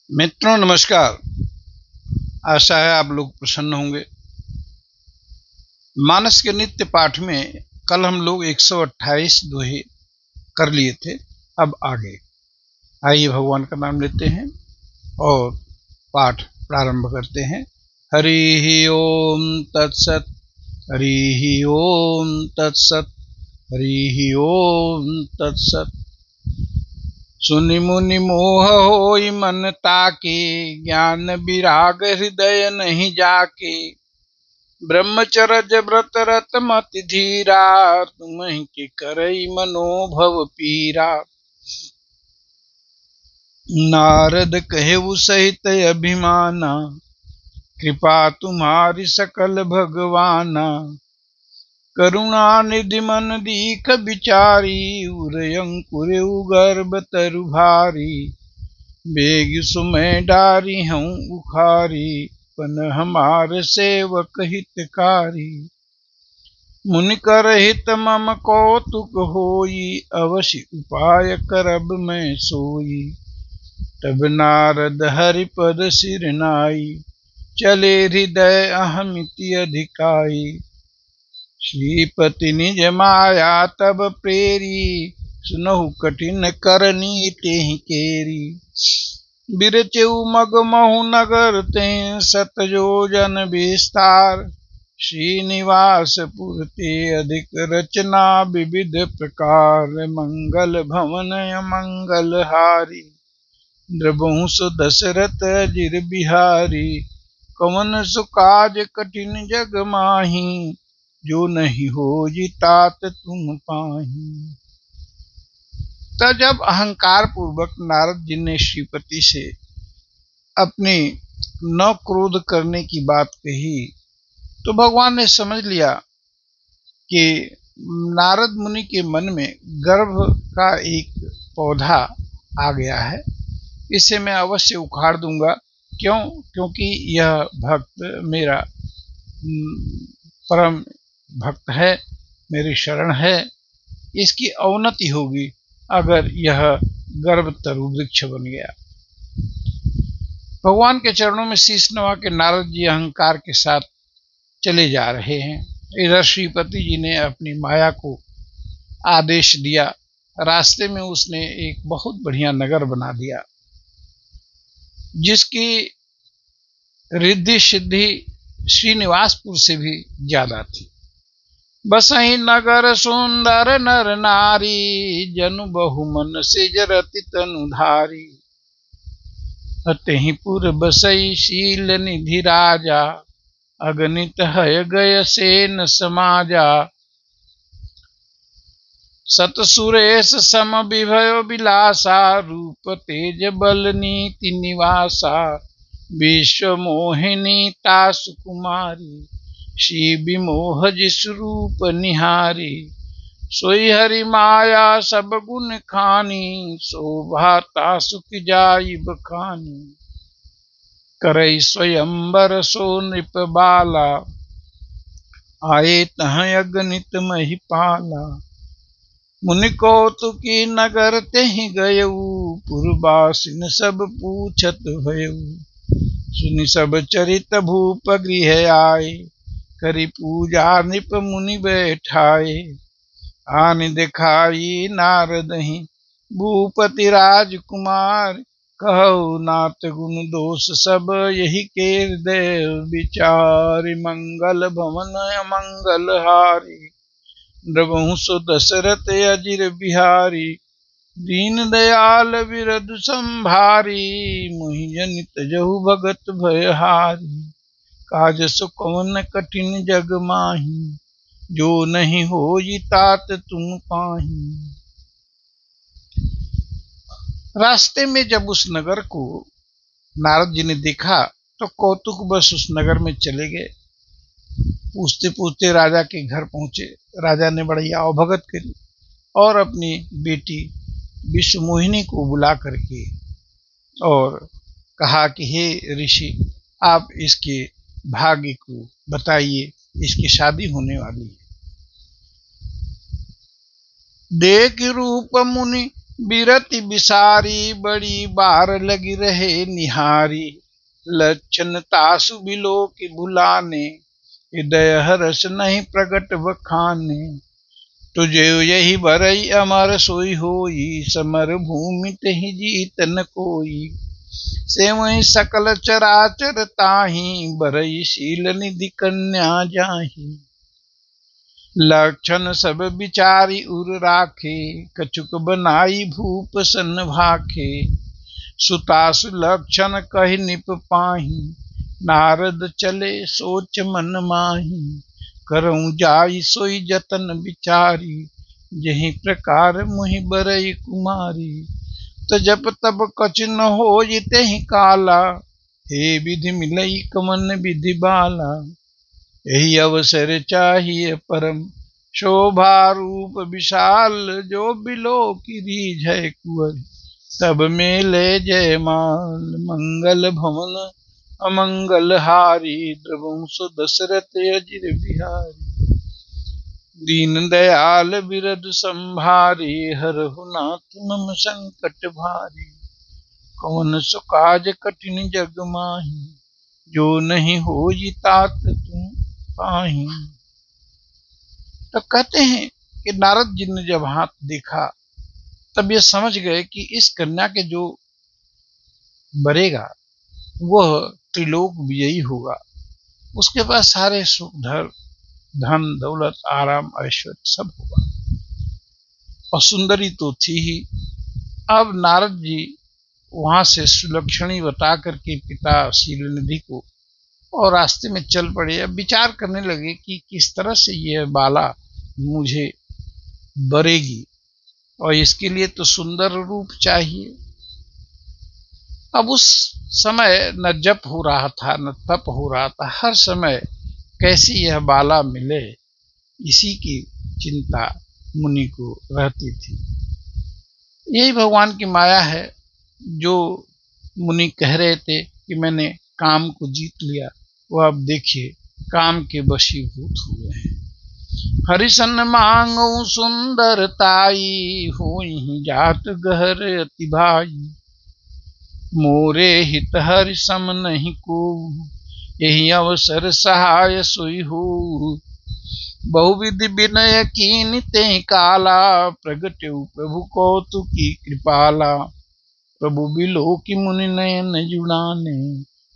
मित्रों नमस्कार। आशा है आप लोग प्रसन्न होंगे। मानस के नित्य पाठ में कल हम लोग 128 दोहे कर लिए थे। अब आगे आइए भगवान का नाम लेते हैं और पाठ प्रारंभ करते हैं। हरि ओम तत्सत, हरि ओम तत्सत, हरि ओम तत्सत। सुनि मुनि मोह होई मन ताके, ज्ञान विराग हृदय नहीं जाके। ब्रह्मचर्य व्रत रत मति धीरा, तुम्हि के करई मनोभव पीरा। नारद कहेउ सहित अभिमाना, कृपा तुम्हारी सकल भगवाना। करुणा निधि मन दीख बिचारी, उर अंकुर गर्भ तरु भारी। बेग सुमय डारी हूँ उखारी, पन हमार सेवक हितकारी। मुनि कर हित मम कौतुक होई, अवश्य उपाय करब मैं सोई। तब नारद हरिपद सिर नाई, चले हृदय अहमिति अधिकाई। श्रीपति निज माया तब प्रेरी, सुनहु कठिन करनी तेहि केरी। बिरचेउ मग महु नगर तें, सत योजन विस्तार। श्रीनिवास पुर ते अधिक रचना, विविध प्रकार। मंगल भवन मंगल हारी, नृवंश दशरथ अजिर बिहारी। कवन सुकाज कठिन जग माही, जो नहीं होई तात तुम पाही। तो जब अहंकार पूर्वक नारद जी ने श्रीपति से अपने न क्रोध करने की बात कही, तो भगवान ने समझ लिया कि नारद मुनि के मन में गर्व का एक पौधा आ गया है, इसे मैं अवश्य उखाड़ दूंगा। क्यों? क्योंकि यह भक्त मेरा परम भक्त है, मेरी शरण है। इसकी अवनति होगी अगर यह गर्भ तरु वृक्ष बन गया। भगवान के चरणों में शीश नवा के नारद जी अहंकार के साथ चले जा रहे हैं। इधर श्रीपति जी ने अपनी माया को आदेश दिया। रास्ते में उसने एक बहुत बढ़िया नगर बना दिया, जिसकी रिद्धि सिद्धि श्रीनिवासपुर से भी ज्यादा थी। बसहि नगर सुंदर नर नारी, जनु बहु मन सिजरति तनुधारी। अतहि पुर बसई शील निधि राजा, अगणित हय गय सेन समाजा। सत सुरेश सम विभय विलासा, रूप तेज बल नीति निवासा। विश्व मोहिनी तासु कुमारी, श्री विमोह जिसु रूप निहारी। सोई हरि माया सब गुण खानी, शोभा तासु की जाई बखानी। करई स्वयंवर सो नृप बाला, आए तह अगणित महिपाला। मुनि कौतुकी नगर तेहि गयऊ, पुरवासिन सब पूछत भयऊ। सुनि सब चरित भूप गृह आए, करी पूजा नृप मुनि बैठाए। आन दिखाई नारदहि भूपति राजकुमार, कहु नाथ गुण दोष सब यही के हृदय विचार। मंगल भवन मंगल हारी, नृवंश दशरथ अजिर बिहारी। दीन दयाल विरधु संभारी, मोहि जनित जहु भगत भयहारी। काज सुकवन कठिन जग माही, जो नहीं होई तात तुम पाही। रास्ते में जब उस नगर को नारद जी ने देखा तो कौतुक बस उस नगर में चले गए। पूछते पूछते राजा के घर पहुंचे। राजा ने बड़ी आवभगत करी और अपनी बेटी विश्वमोहिनी को बुला करके और कहा कि हे ऋषि, आप इसके भाग्य को बताइए, इसकी शादी होने वाली है। देख रूप मुनि बिरति बिसारी बड़ी बार लगी रहे निहारी। लक्षण तासु बिलो की भुलाने, हृदय हरस नहीं प्रगट बखाने। तुझे यही भरई अमर सोई होई, समर भूमि तहि जीत न कोई। से वही सकल चराचर ताही, भरई शील निधि कन्या जाही। लक्षण सब बिचारी उर राखे, कछुक बनाई भूप सन भाखे। सुतासु लक्षण कहि निप पाही, नारद चले सोच मन माही। करऊं जाई सोई जतन बिचारी, जही प्रकार मुहि बरई कुमारी। तो जप तब कछ न होई तेहि काला, हे विधि मिलई कमन विधि बाला। यही अवसर चाहिए परम, शोभा रूप विशाल जो बिलो की रीझ है कुंवर। तब मेले जयमाल मंगल भवन अमंगल हारी, द्रवंश दशरथ अजिर बिहारी। दीन दयाल बिरद संभारी, हरहु नाथ मम संकट भारी। कौन सो काज कठिन जग माही, जो नहीं होई तात तुम पाही। तो कहते हैं कि नारद जी ने जब हाथ देखा तब ये समझ गए कि इस कन्या के जो बरेगा वह त्रिलोक विजयी होगा। उसके पास सारे सुख धन दौलत आराम ऐश्वर्य सब होगा, और सुंदरी तो थी ही। अब नारद जी वहां से सुलक्षणी बता करके पिता शीलनिधि को और रास्ते में चल पड़े। अब विचार करने लगे कि किस तरह से यह बाला मुझे बरेगी, और इसके लिए तो सुंदर रूप चाहिए। अब उस समय न जप हो रहा था न तप हो रहा था, हर समय कैसी यह बाला मिले इसी की चिंता मुनि को रहती थी। यही भगवान की माया है जो मुनि कह रहे थे कि मैंने काम को जीत लिया, वो अब देखिए काम के वशीभूत हुए हैं। हरिसन मांगो सुंदरताई, होई जात गहर अति भाई। मोरे हित हरि सम नहीं को, यही अवसर सहाय सोई हो। बहुविधि विनय कीन ते काला, प्रगट्यु प्रभु कौतुकी कृपाला। प्रभु बिलो की मुनि नयन जुड़ाने,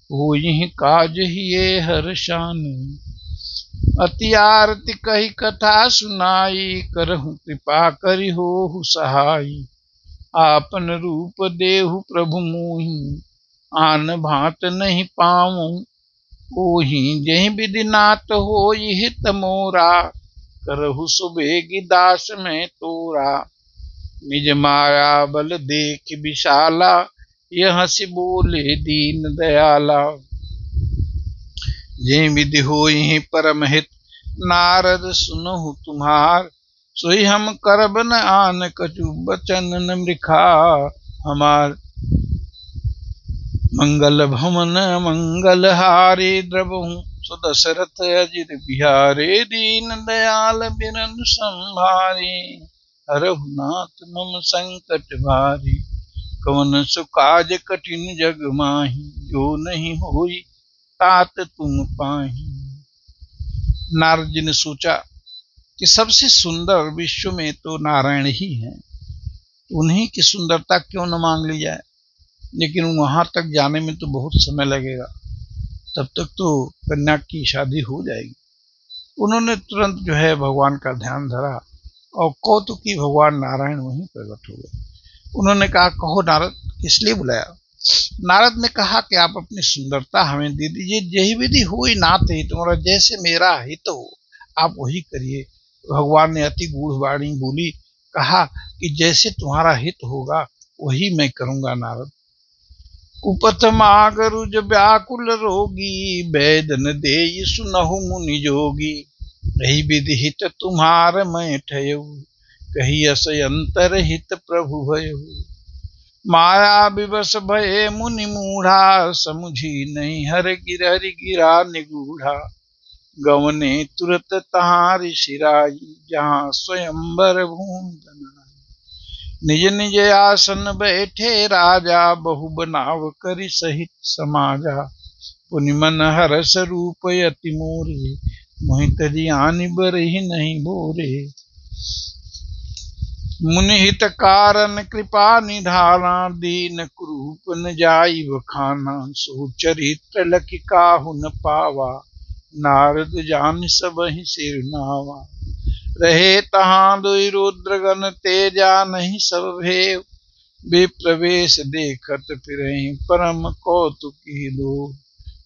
हो यही काज हिये हर्षाने। अति आरती कही कथा सुनाई, करहु कृपा करि होहु सहाई। आपन रूप देहु प्रभु मोहि, आन भांत नहीं पाऊं ओहि। जहि विधि नाथ होई हित मोरा, करहु सुबेगी दास में तोरा। निज माया बल देख विशाला, यह हंसी बोले दीन दयाला। जहि विधि होई परम हित, नारद सुनहु तुम्हार। सोई हम करब न आन कछु, बचन न मृखा हमार। मंगल भवन मंगल हारे, द्रवहु सुदशरथ अजिर बिहारे। दीन दयाल बिरन संभारे, हरहु नाथ मम संकट भारी। कवन सो काज कठिन जग माही, जो नहीं होई तात तुम पाही। नारद जी ने सोचा कि सबसे सुंदर विश्व में तो नारायण ही हैं, उन्हीं की सुंदरता क्यों न मांग ली जाए। लेकिन वहां तक जाने में तो बहुत समय लगेगा, तब तक तो कन्या की शादी हो जाएगी। उन्होंने तुरंत जो है भगवान का ध्यान धरा और कौतुकी भगवान नारायण वहीं प्रकट हो गए। उन्होंने कहा, कहो नारद, किस लिए बुलाया? नारद ने कहा कि आप अपनी सुंदरता हमें दे दीजिए, यही विधि हुई नाथ ही तुम्हारा, जैसे मेरा हित हो आप वही करिए। भगवान ने अति गूढ़ वाणी बोली, कहा कि जैसे तुम्हारा हित होगा वही मैं करूंगा नारद। कुपथ मागरुज व्याकुल रोगी, वेदन दे सुनहु मुनि जोगी। यही विधि हित तुम्हार मैं ठयऊ, कही अस अंतर हित प्रभु भयऊ। माया विवश भये मुनि मूढ़ा, समुझी नहीं हर गिरहरि गिरा निगूढ़ा। गवने तुरत तहारी शिराई, जहाँ स्वयंवर भूम बनाई। निज निज आसन बैठे राजा, बहु बनाव करि सहित समाजा। पुनि मन हरस रूप अति मोरे, मोहि तज आनि बरहि नहीं बोरे। मुनि हित कारण कृपा निधाना, दीन कुरूप न जाई बखाना। सो चरित्र लखि काहू न पावा, नारद जानि सबहि सिर नावा। रहे तहाँ दुई रुद्रगण, तेजा नहीं सब भेव। वे प्रवेश देखत फिरहि, परम कौतुकी दो।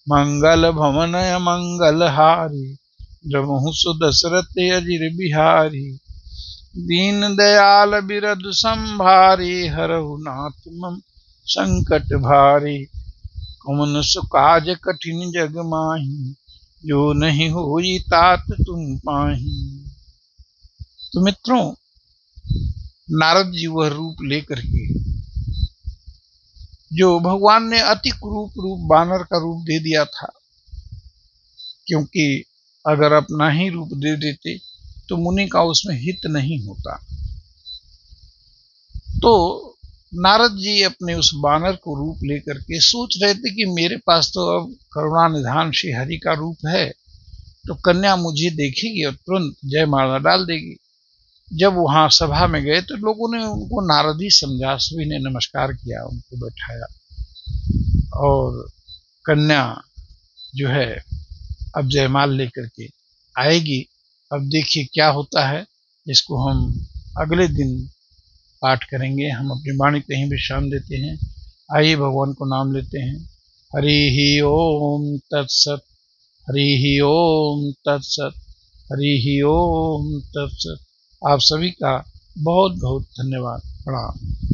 मंगल भवन अमंगल हारी, द्रवहु सुदशरथ अजिर बिहारी। दीन दयाल बिरधु संभारी, हरहु नाथ मम संकट भारी। कौन सु काज कठिन जग माही, जो नहीं होई तात तुम पाही। तो मित्रों, नारद जी वह रूप लेकर के, जो भगवान ने अति क्रूप रूप बानर का रूप दे दिया था, क्योंकि अगर अपना ही रूप दे देते तो मुनि का उसमें हित नहीं होता। तो नारद जी अपने उस बानर को रूप लेकर के सोच रहे थे कि मेरे पास तो अब करुणा निधान श्री हरि का रूप है, तो कन्या मुझे देखेगी और तुरंत जयमाला डाल देगी। जब वहां सभा में गए तो लोगों ने उनको नारद ही समझा, सभी ने नमस्कार किया, उनको बैठाया और कन्या जो है अब जयमाल लेकर के आएगी। अब देखिए क्या होता है, इसको हम अगले दिन पाठ करेंगे। हम अपनी वाणी पे ही विश्राम देते हैं। आइए भगवान को नाम लेते हैं। हरि ही ओम तत्सत, हरि ही ओम तत्सत, हरि ही ओम तत्सत। आप सभी का बहुत बहुत धन्यवाद। प्रणाम।